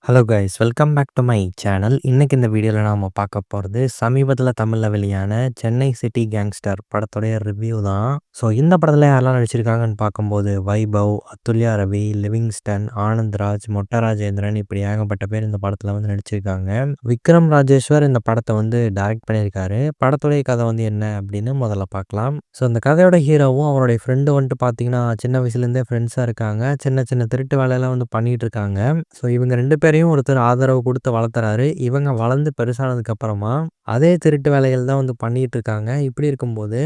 Hello guys, welcome back to my channel. இன்னைக்கு இந்த வீடியோவில் நாம் பார்க்க போகிறது சமீபத்தில் தமிழில் வெளியான சென்னை சிட்டி கேங்ஸ்டர் படத்துடைய ரிவ்யூ தான். ஸோ இந்த படத்தில் யாரெல்லாம் நடிச்சிருக்காங்கன்னு பார்க்கும்போது வைபவ், அதுல்யா ரவி, லிவிங்ஸ்டன், ஆனந்த்ராஜ், மொட்ட ராஜேந்திரன் இப்படி ஏகப்பட்ட பேர் இந்த படத்தில் வந்து நடிச்சிருக்காங்க. விக்ரம் ராஜேஸ்வர் இந்த படத்தை வந்து டைரக்ட் பண்ணியிருக்காரு. படத்துடைய கதை வந்து என்ன அப்படின்னு முதல்ல பார்க்கலாம். ஸோ இந்த கதையோட ஹீரோவும் அவருடைய ஃப்ரெண்டு வந்துட்டு பார்த்தீங்கன்னா சின்ன வயசுலேருந்தே ஃப்ரெண்ட்ஸாக இருக்காங்க. சின்ன சின்ன திருட்டு வேலையெல்லாம் வந்து பண்ணிகிட்டு இருக்காங்க. ஸோ இவங்க 2 பேரையும் ஒருத்தர் ஆதரவு குடுத்து வளர்த்துறாரு. இவங்க வளர்ந்து பெருசானதுக்கு அப்புறமா, அதே திருட்டு வேலைகள் தான் வந்து பண்ணிட்டு இருக்காங்க. இப்படி இருக்கும்போது,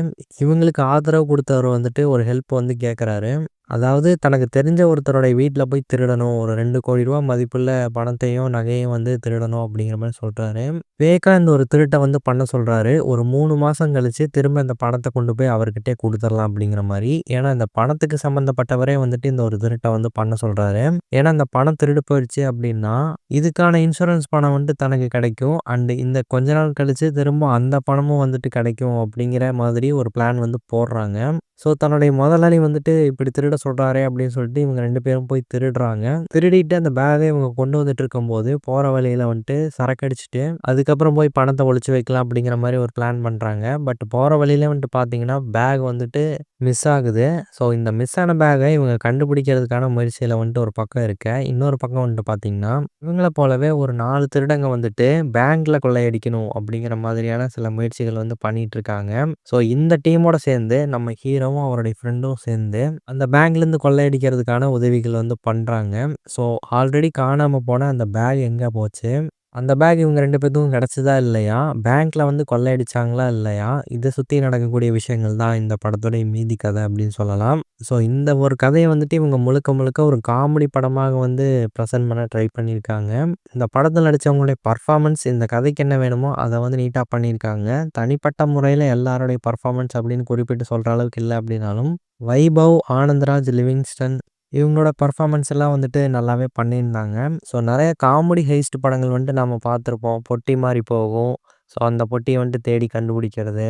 இவங்களுக்கு ஆதரவு குடுத்தவர் வந்துட்டு ஒரு ஹெல்ப் வந்து கேட்கறாரு. அதாவது தனக்கு தெரிஞ்ச ஒருத்தருடைய வீட்ல போய் திருடணும். ஒரு ரூ. 2,00,00,000 மதிப்புள்ள பணத்தையும், நகையும் வந்து திருடணும் அப்படிங்கிற மாரி சொல்றாரு. ஃபேக்கா இந்த ஒரு திருட்ட வந்து பண்ண சொல்றாரு. ஒரு 3 மாசம் கழிச்சு திரும்ப இந்த பணத்த கொண்டு போய் அவர்கிட்டயே குடுத்துரலாம் அப்படிங்கிற மாரி. ஏன்னா, இந்த பணத்துக்கு சம்மந்தப்பட்டவரே வந்துட்டு இந்த ஒரு திருட்ட வந்து பண்ண சொல்றாரு. ஏன்னா, இந்த பணம் திருடு போயிடுச்சு அப்படின்னா, இதுக்கான இன்சூரன்ஸ் பணம் வந்துட்டு தனக்கு கிடைக்கும். அண்ட் இந்த கொஞ்ச நாள் கழிச்சு திரும்ப அந்த பணமும் வந்துட்டு கிடைக்கும் அப்படிங்கிற மாதிரி ஒரு பிளான் வந்து போடுறாங்க. ஸோ தன்னுடைய முதலாளி வந்துட்டு இப்படி திருட சொல்றாரே அப்படின்னு சொல்லிட்டு இவங்க 2 பேரும் போய் திருடுறாங்க. திருடிட்டு அந்த பேக்க இவங்க கொண்டு வந்துட்டு இருக்கும்போது, போற வழியில வந்துட்டு சரக்கு அடிச்சுட்டு, அதுக்கப்புறம் போய் பணத்த ஒளிச்சு வைக்கலாம் அப்படிங்கிற மாரி ஒரு பிளான் பண்றாங்க. பட் போற வழியில வந்துட்டு பார்த்தீங்கன்னா, பேக் வந்துட்டு மிஸ் ஆகுது. ஸோ இந்த மிஸ் ஆன பேக்க இவங்க கண்டுபிடிக்கிறதுக்கான முயற்சியில வந்துட்டு ஒரு பக்கம் இருக்க, இன்னொரு பக்கம் வந்துட்டு பார்த்தீங்கன்னா, இவங்கள போலவே ஒரு 4 திருடங்க வந்துட்டு பேங்க்ல கொள்ளையடிக்கணும் அப்படிங்கிற மாதிரியான சில முயற்சிகள் வந்து பண்ணிட்டு இருக்காங்க. ஸோ இந்த டீமோட சேர்ந்து நம்ம ஹீரோவும் அவருடைய ஃப்ரெண்டும் சேர்ந்து அந்த பேங்க்லேருந்து கொள்ளையடிக்கிறதுக்கான உதவிகள் வந்து பண்றாங்க. ஸோ ஆல்ரெடி காணாம போன அந்த பேக் எங்க போச்சு? அந்த பேக் இவங்க 2 பேத்துக்கும் கிடைச்சதா இல்லையா? பேங்க்ல வந்து கொள்ளையடிச்சாங்களா இல்லையா? இத சுத்தி நடக்கக்கூடிய விஷயங்கள் தான் இந்த படத்துடைய மீதி கதை அப்படின்னு சொல்லலாம். ஸோ இந்த ஒரு கதைய வந்துட்டு இவங்க முழுக்க முழுக்க ஒரு காமெடி படமாக வந்து பிரசன்ட் பண்ண ட்ரை பண்ணியிருக்காங்க. இந்த படத்துல நடிச்சவங்களுடைய பெர்ஃபார்மன்ஸ் இந்த கதைக்கு என்ன வேணுமோ அத வந்து நீட்டா பண்ணியிருக்காங்க. தனிப்பட்ட முறையில எல்லாருடைய பெர்ஃபார்மன்ஸ் அப்படின்னு குறிப்பிட்டு சொல்ற அளவுக்கு இல்ல அப்படின்னாலும், வைபவ், ஆனந்த்ராஜ், லிவிங்ஸ்டன் இவங்களோட பெர்ஃபார்மன்ஸ் எல்லாம் வந்துட்டு நல்லாவே பண்ணியிருந்தாங்க. ஸோ நெறைய காமெடி ஹெய்ஸ்ட் படங்கள் வந்துட்டு நாம பார்த்துருப்போம். பொட்டி மாரி போகும். ஸோ அந்த பொட்டிய வந்துட்டு தேடி கண்டுபிடிக்கிறது.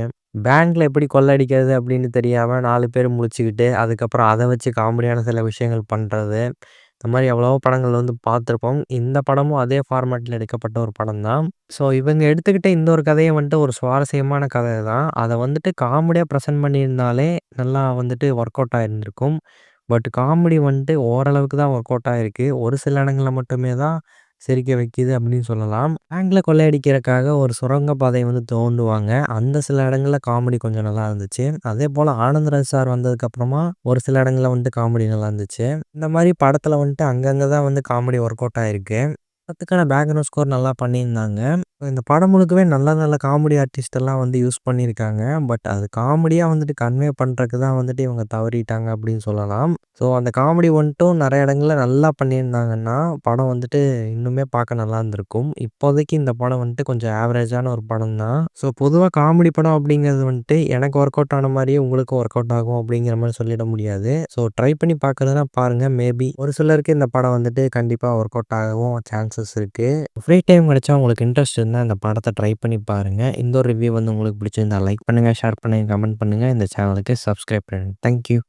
பேங்க்ல எப்படி கொள்ளையடிக்கிறது அப்படின்னு தெரியாம 4 பேர் முழிச்சுக்கிட்டு, அதுக்கப்புறம் அத வச்சு காமெடியான சில விஷயங்கள் பண்றது. இந்த மாரி எவ்வளவோ படங்கள் வந்து பார்த்துருப்போம். இந்த படமும் அதே ஃபார்மேட்ல எடுக்கப்பட்ட ஒரு படம் தான். ஸோ இவங்க எடுத்துக்கிட்ட இந்த ஒரு கதைய வந்துட்டு ஒரு சுவாரஸ்யமான கதை தான். அத வந்துட்டு காமெடியா பிரசன்ட் பண்ணியிருந்தாலே நல்லா வந்துட்டு ஒர்க் அவுட் ஆயிருந்திருக்கும். பட் காமெடி வந்துட்டு ஓரளவுக்கு தான் ஒர்க் அவுட் ஆயிருக்கு. ஒரு சில இடங்கள்ல மட்டுமே தான் சிரிக்க வைக்கிது அப்படின்னு சொல்லலாம். பேங்க்ல கொள்ளையடிக்கிறதுக்காக ஒரு சுரங்க பாதைய வந்து தோண்டுவாங்க. அந்த சில இடங்கள்ல காமெடி கொஞ்சம் நல்லா இருந்துச்சு. அதேபோல ஆனந்த்ராஜ் சார் வந்ததுக்கப்புறமா ஒரு சில இடங்கள்ல வந்துட்டு காமெடி நல்லா இருந்துச்சு. இந்த மாரி படத்துல வந்துட்டு அங்கங்க தான் வந்து காமெடி ஒர்க் அவுட் ஆயிருக்கு. படத்துக்கான பேக்ரவுண்ட் ஸ்கோர் நல்லா பண்ணியிருந்தாங்க. இந்த படம் முழுக்கவே நல்ல நல்ல காமெடி ஆர்டிஸ்ட் எல்லாம் வந்து யூஸ் பண்ணியிருக்காங்க. பட் அது காமெடியா வந்துட்டு கன்வே பண்றதுக்கு தான் வந்துட்டு இவங்க தவறிட்டாங்க அப்படின்னு சொல்லலாம். ஸோ அந்த காமெடி வந்துட்டும் நெறைய இடங்கள்ல நல்லா பண்ணியிருந்தாங்கன்னா, படம் வந்துட்டு இன்னுமே பார்க்க நல்லா இருந்திருக்கும். இப்போதைக்கு இந்த படம் வந்துட்டு கொஞ்சம் ஆவரேஜான ஒரு படம் தான். ஸோ பொதுவா காமெடி படம் அப்படிங்கிறது வந்துட்டு எனக்கு ஒர்க் அவுட் ஆன மாரியே உங்களுக்கும் ஒர்க் அவுட் ஆகும் அப்படிங்கிற மாரி சொல்லிட முடியாது. ஸோ ட்ரை பண்ணி பார்க்குறதுனா பாருங்க. மேபி ஒரு சிலருக்கு இந்த படம் வந்துட்டு கண்டிப்பா ஒர்க் அவுட் ஆகவும் சான்சஸ் இருக்கு. ஃப்ரீ டைம் கிடைச்சா உங்களுக்கு இன்ட்ரெஸ்ட் இருந்தா இந்த படத்த ட்ரை பண்ணி பாருங்க. இந்த ஒரு ரிவ்யூ வந்து உங்களுக்கு பிடிச்சிருந்தா லைக் பண்ணுங்க, ஷேர் பண்ணுங்க, கமெண்ட் பண்ணுங்க. இந்த சேனலுக்கு சப்ஸ்கிரைப் பண்ணுங்க. Thank you.